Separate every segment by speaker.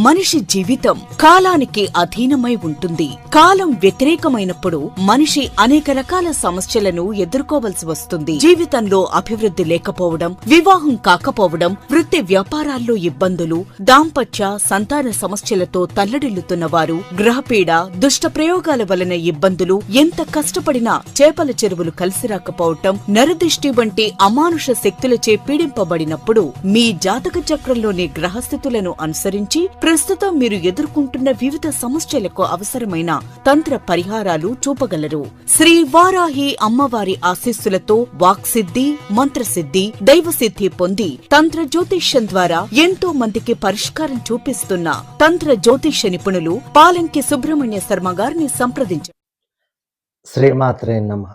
Speaker 1: మనిషి జీవితం కాలానికి అధీనమై ఉంటుంది. కాలం వ్యతిరేకమైనప్పుడు మనిషి అనేక రకాల సమస్యలను ఎదుర్కోవలసి వస్తుంది. జీవితంలో అభివృద్ధి లేకపోవడం, వివాహం కాకపోవడం, వృత్తి వ్యాపారాల్లో ఇబ్బందులు, దాంపత్య సంతాన సమస్యలతో తల్లడిల్లుతున్న వారు, గ్రహపీడ, దుష్ట ప్రయోగాల వలన ఇబ్బందులు, ఎంత కష్టపడినా చేపల చెరువులు కలిసి రాకపోవటం, నరదిష్టి వంటి అమానుష శక్తులచే పీడింపబడినప్పుడు మీ జాతక చక్రంలోని గ్రహస్థితులను అనుసరించి ప్రస్తుతం మీరు ఎదుర్కొంటున్న వివిధ సమస్యలకు అవసరమైన తంత్ర పరిహారాలు చూపగలరు. శ్రీ వారాహి అమ్మవారి ఆశీస్సులతో వాక్సిద్ధి, మంత్రసిద్ధి, దైవసిద్ధి పొంది తంత్ర జ్యోతిష్యం ద్వారా ఎంతో మందికి పరిష్కారం చూపిస్తున్న తంత్ర జ్యోతిష్య నిపుణులు పాలంకి సుబ్రహ్మణ్య శర్మ గారిని సంప్రదించారు.
Speaker 2: శ్రీమాత్రే నమః.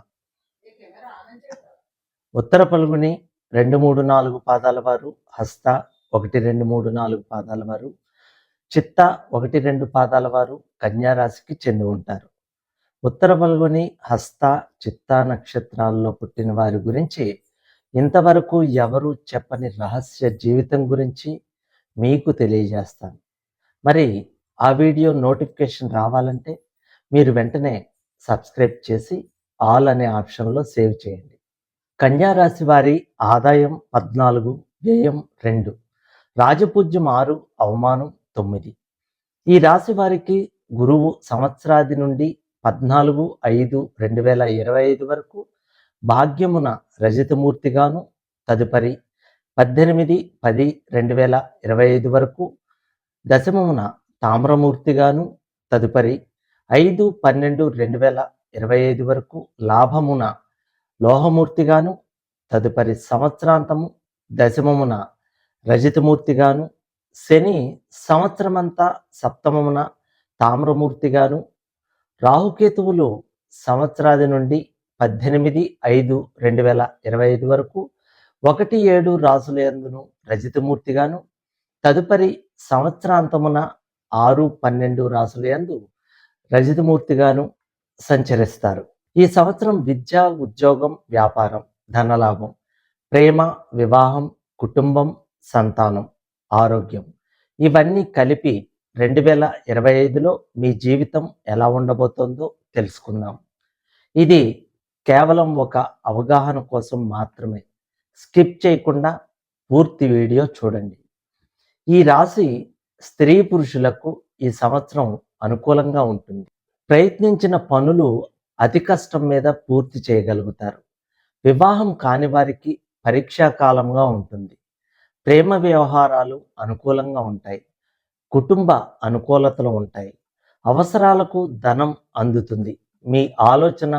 Speaker 2: ఉత్తర పల్గుని 2, 3, 4 పాదాల వారు, హస్త 1, 2, 3, 4 పాదాల వారు, చిత్త 1, 2 పాదాల వారు కన్యా రాశికి చెంది ఉంటారు. ఉత్తర పల్గుని, హస్త, చిత్త నక్షత్రాల్లో పుట్టిన వారి గురించి ఇంతవరకు ఎవరు చెప్పని రహస్య జీవితం గురించి మీకు తెలియజేస్తాను. మరి ఆ వీడియో నోటిఫికేషన్ రావాలంటే మీరు వెంటనే సబ్స్క్రైబ్ చేసి ఆల్ అనే ఆప్షన్లో సేవ్ చేయండి. కన్యా రాశి వారి ఆదాయం 14, వ్యయం 2, రాజపూజ్యం 6, అవమానం 9. ఈ రాశి వారికి గురువు సంవత్సరాది నుండి 14/5/2025 వరకు భాగ్యమున రజతమూర్తిగాను, తదుపరి 18/10/2025 వరకు దశమమున తామ్రమూర్తిగాను, తదుపరి 5/12/2025 వరకు లాభమున లోహమూర్తిగాను, తదుపరి సంవత్సరాంతము దశమమున రజతమూర్తిగాను, శని సంవత్సరమంతా సప్తమమున తామ్రమూర్తిగాను, రాహుకేతువులు సంవత్సరాది నుండి 18/5/2025 వరకు 1-7 రాసుల యందును రజతమూర్తిగాను, తదుపరి సంవత్సరాంతమున 6-12 రాసుల యందు రజతమూర్తిగాను సంచరిస్తారు. ఈ సంవత్సరం విద్య, ఉద్యోగం, వ్యాపారం, ధనలాభం, ప్రేమ, వివాహం, కుటుంబం, సంతానం, ఆరోగ్యం ఇవన్నీ కలిపి 2025లో మీ జీవితం ఎలా ఉండబోతోందో తెలుసుకుందాం. ఇది కేవలం ఒక అవగాహన కోసం మాత్రమే. స్కిప్ చేయకుండా పూర్తి వీడియో చూడండి. ఈ రాశి స్త్రీ పురుషులకు ఈ సంవత్సరం అనుకూలంగా ఉంటుంది. ప్రయత్నించిన పనులు అతి కష్టం మీద పూర్తి చేయగలుగుతారు. వివాహం కాని వారికి పరీక్షా కాలంగా ఉంటుంది. ప్రేమ వ్యవహారాలు అనుకూలంగా ఉంటాయి. కుటుంబ అనుకూలతలు ఉంటాయి. అవసరాలకు ధనం అందుతుంది. మీ ఆలోచన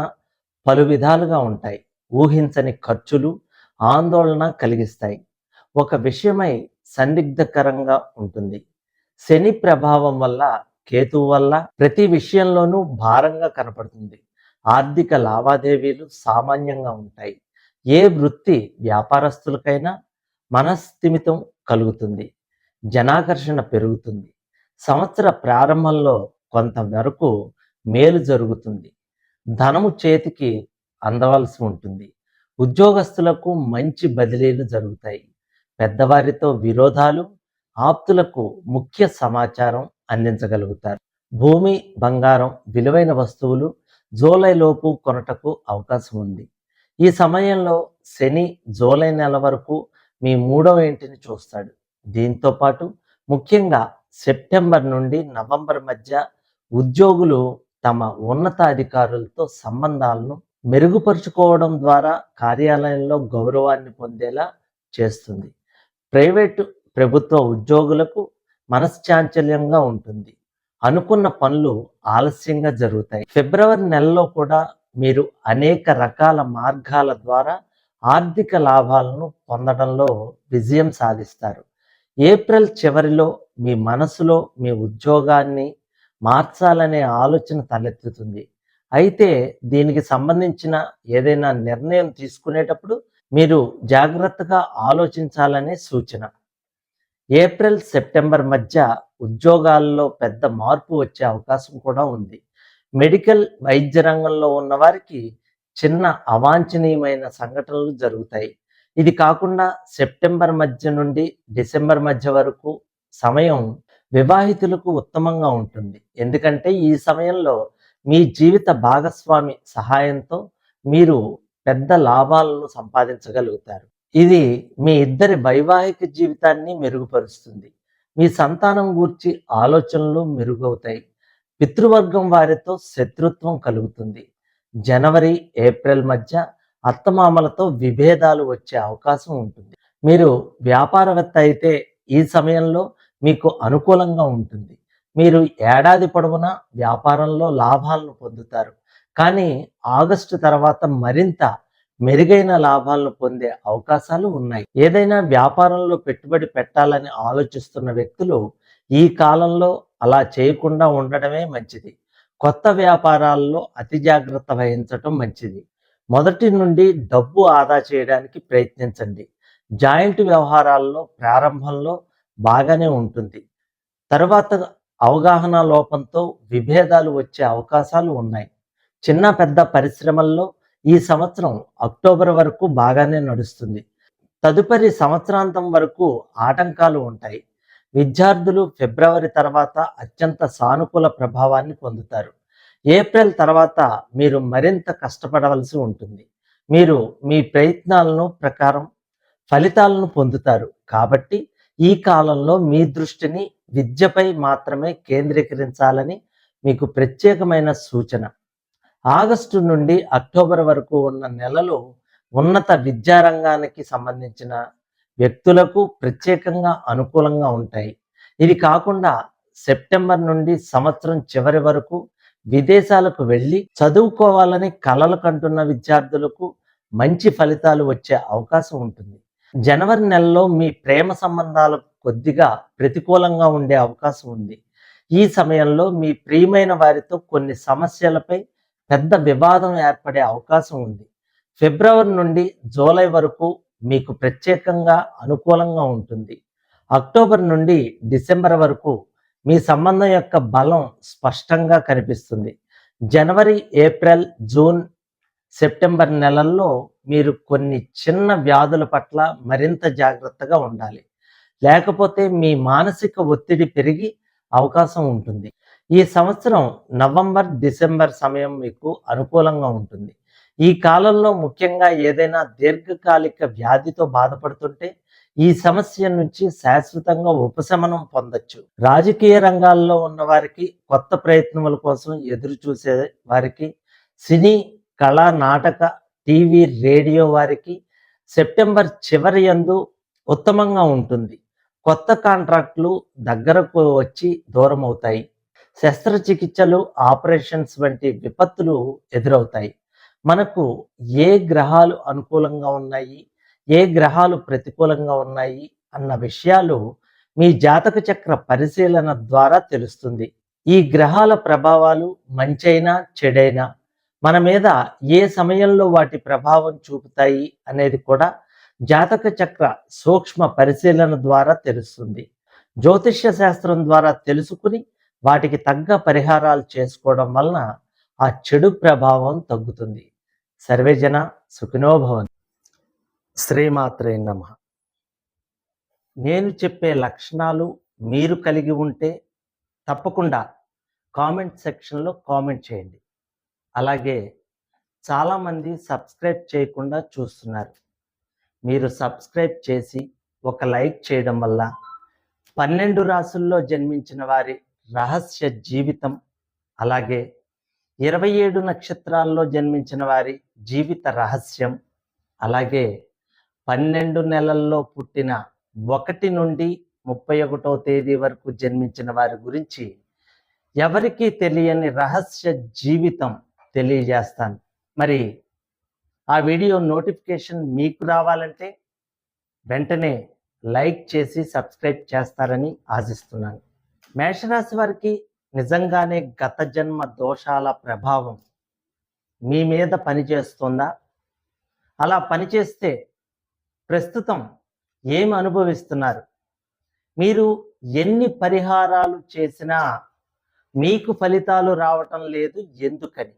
Speaker 2: పలు విధాలుగా ఉంటాయి. ఊహించని ఖర్చులు ఆందోళన కలిగిస్తాయి. ఒక విషయమై సందిగ్ధకరంగా ఉంటుంది. శని ప్రభావం వల్ల, కేతువు వల్ల ప్రతి విషయంలోనూ భారంగా కనపడుతుంది. ఆర్థిక లావాదేవీలు సామాన్యంగా ఉంటాయి. ఏ వృత్తి వ్యాపారస్తులకైనా మనస్థిమితం కలుగుతుంది. జనాకర్షణ పెరుగుతుంది. సంవత్సర ప్రారంభంలో కొంతవరకు మేలు జరుగుతుంది. ధనము చేతికి అందవలసి ఉంటుంది. ఉద్యోగస్తులకు మంచి బదిలీలు జరుగుతాయి. పెద్దవారితో విరోధాలు, ఆప్తులకు ముఖ్య సమాచారం అందించగలుగుతారు. భూమి, బంగారం, విలువైన వస్తువులు జూలైలోపు కొనటకు అవకాశం ఉంది. ఈ సమయంలో శని జూలై నెల వరకు మీ 3వ ఇంటిని చూస్తాడు. దీంతో పాటు ముఖ్యంగా సెప్టెంబర్ నుండి నవంబర్ మధ్య ఉద్యోగులు తమ ఉన్నతాధికారులతో సంబంధాలను మెరుగుపరుచుకోవడం ద్వారా కార్యాలయంలో గౌరవాన్ని పొందేలా చేస్తుంది. ప్రైవేటు, ప్రభుత్వ ఉద్యోగులకు మనశ్చాంచల్యంగా ఉంటుంది. అనుకున్న పనులు ఆలస్యంగా జరుగుతాయి. ఫిబ్రవరి నెలలో కూడా మీరు అనేక రకాల మార్గాల ద్వారా ఆర్థిక లాభాలను పొందడంలో విజయం సాధిస్తారు. ఏప్రిల్ చివరిలో మీ మనసులో మీ ఉద్యోగాన్ని మార్చాలనే ఆలోచన తలెత్తుతుంది. అయితే దీనికి సంబంధించిన ఏదైనా నిర్ణయం తీసుకునేటప్పుడు మీరు జాగ్రత్తగా ఆలోచించాలనే సూచన. ఏప్రిల్, సెప్టెంబర్ మధ్య ఉద్యోగాల్లో పెద్ద మార్పు వచ్చే అవకాశం కూడా ఉంది. మెడికల్, వైద్య రంగంలో ఉన్న వారికి చిన్న అవాంఛనీయమైన సంఘటనలు జరుగుతాయి. ఇది కాకుండా సెప్టెంబర్ మధ్య నుండి డిసెంబర్ మధ్య వరకు సమయం వివాహితులకు ఉత్తమంగా ఉంటుంది. ఎందుకంటే ఈ సమయంలో మీ జీవిత భాగస్వామి సహాయంతో మీరు పెద్ద లాభాలను సంపాదించగలుగుతారు. ఇది మీ ఇద్దరి వైవాహిక జీవితాన్ని మెరుగుపరుస్తుంది. మీ సంతానం గూర్చి ఆలోచనలు మెరుగవుతాయి. పితృవర్గం వారితో శత్రుత్వం కలుగుతుంది. జనవరి, ఏప్రిల్ మధ్య అత్తమామలతో విభేదాలు వచ్చే అవకాశం ఉంటుంది. మీరు వ్యాపారవేత్త అయితే ఈ సమయంలో మీకు అనుకూలంగా ఉంటుంది. మీరు ఏడాది పొడవునా వ్యాపారంలో లాభాలను పొందుతారు. కానీ ఆగస్టు తర్వాత మరింత మెరుగైన లాభాలను పొందే అవకాశాలు ఉన్నాయి. ఏదైనా వ్యాపారంలో పెట్టుబడి పెట్టాలని ఆలోచిస్తున్న వ్యక్తులు ఈ కాలంలో అలా చేయకుండా ఉండడమే మంచిది. కొత్త వ్యాపారాల్లో అతి జాగ్రత్త వహించటం మంచిది. మొదటి నుండి డబ్బు ఆదా చేయడానికి ప్రయత్నించండి. జాయింట్ వ్యవహారాల్లో ప్రారంభంలో బాగానే ఉంటుంది. తరువాత అవగాహన లోపంతో విభేదాలు వచ్చే అవకాశాలు ఉన్నాయి. చిన్న పెద్ద పరిశ్రమల్లో ఈ సంవత్సరం అక్టోబర్ వరకు బాగానే నడుస్తుంది. తదుపరి సంవత్సరాంతం వరకు ఆటంకాలు ఉంటాయి. విద్యార్థులు ఫిబ్రవరి తర్వాత అత్యంత సానుకూల ప్రభావాన్ని పొందుతారు. ఏప్రిల్ తర్వాత మీరు మరింత కష్టపడవలసి ఉంటుంది. మీరు మీ ప్రయత్నాలను ప్రకారం ఫలితాలను పొందుతారు. కాబట్టి ఈ కాలంలో మీ దృష్టిని విద్యపై మాత్రమే కేంద్రీకరించాలని మీకు ప్రత్యేకమైన సూచన. ఆగస్టు నుండి అక్టోబర్ వరకు ఉన్న నెలలు ఉన్నత విద్యారంగానికి సంబంధించిన వ్యక్తులకు ప్రత్యేకంగా అనుకూలంగా ఉంటాయి. ఇది కాకుండా సెప్టెంబర్ నుండి సంవత్సరం చివరి వరకు విదేశాలకు వెళ్ళి చదువుకోవాలని కలలు కంటున్న విద్యార్థులకు మంచి ఫలితాలు వచ్చే అవకాశం ఉంటుంది. జనవరి నెలలో మీ ప్రేమ సంబంధాలు కొద్దిగా ప్రతికూలంగా ఉండే అవకాశం ఉంది. ఈ సమయంలో మీ ప్రియమైన వారితో కొన్ని సమస్యలపై పెద్ద వివాదం ఏర్పడే అవకాశం ఉంది. ఫిబ్రవరి నుండి జూలై వరకు మీకు ప్రత్యేకంగా అనుకూలంగా ఉంటుంది. అక్టోబర్ నుండి డిసెంబర్ వరకు మీ సంబంధం యొక్క బలం స్పష్టంగా కనిపిస్తుంది. జనవరి, ఏప్రిల్, జూన్, సెప్టెంబర్ నెలల్లో మీరు కొన్ని చిన్న వ్యాధుల పట్ల మరింత జాగ్రత్తగా ఉండాలి. లేకపోతే మీ మానసిక ఒత్తిడి పెరిగి అవకాశం ఉంటుంది. ఈ సంవత్సరం నవంబర్, డిసెంబర్ సమయం మీకు అనుకూలంగా ఉంటుంది. ఈ కాలంలో ముఖ్యంగా ఏదైనా దీర్ఘకాలిక వ్యాధితో బాధపడుతుంటే ఈ సమస్య నుంచి శాశ్వతంగా ఉపశమనం పొందొచ్చు. రాజకీయ రంగాల్లో ఉన్న వారికి, కొత్త ప్రయత్నముల కోసం ఎదురు చూసే వారికి, సినీ, కళ, నాటక, టీవీ, రేడియో వారికి సెప్టెంబర్ చివరి యందు ఉత్తమంగా ఉంటుంది. కొత్త కాంట్రాక్టులు దగ్గరకు వచ్చి దూరం అవుతాయి. శస్త్రచికిత్సలు, ఆపరేషన్స్ వంటి విపత్తులు ఎదురవుతాయి. మనకు ఏ గ్రహాలు అనుకూలంగా ఉన్నాయి, ఏ గ్రహాలు ప్రతికూలంగా ఉన్నాయి అన్న విషయాలు మీ జాతక చక్ర పరిశీలన ద్వారా తెలుస్తుంది. ఈ గ్రహాల ప్రభావాలు మంచైనా చెడైనా మన మీద ఏ సమయంలో వాటి ప్రభావం చూపుతాయి అనేది కూడా జాతక చక్ర సూక్ష్మ పరిశీలన ద్వారా తెలుస్తుంది. జ్యోతిష్య శాస్త్రం ద్వారా తెలుసుకుని వాటికి తగ్గ పరిహారాలు చేసుకోవడం వలన ఆ చెడు ప్రభావం తగ్గుతుంది. సర్వేజన సుఖినో భవంతు. శ్రీమాత్రే నమః. నేను చెప్పే లక్షణాలు మీరు కలిగి ఉంటే తప్పకుండా కామెంట్ సెక్షన్లో కామెంట్ చేయండి. అలాగే చాలామంది సబ్స్క్రైబ్ చేయకుండా చూస్తున్నారు. మీరు సబ్స్క్రైబ్ చేసి ఒక లైక్ చేయడం వల్ల 12 రాసుల్లో జన్మించిన వారి రహస్య జీవితం, అలాగే 27 నక్షత్రాల్లో జన్మించిన వారి జీవిత రహస్యం, అలాగే 12 నెలల్లో పుట్టిన 1 నుండి 31వ తేదీ వరకు జన్మించిన వారి గురించి ఎవరికీ తెలియని రహస్య జీవితం తెలియజేస్తాను. మరి ఆ వీడియో నోటిఫికేషన్ మీకు రావాలంటే వెంటనే లైక్ చేసి సబ్స్క్రైబ్ చేస్తారని ఆశిస్తున్నాను. మేషరాశి వారికి నిజంగానే గత జన్మ దోషాల ప్రభావం మీ మీద పనిచేస్తుందా? అలా పనిచేస్తే ప్రస్తుతం ఏమి అనుభవిస్తున్నారు? మీరు ఎన్ని పరిహారాలు చేసినా మీకు ఫలితాలు రావటం లేదు, ఎందుకని?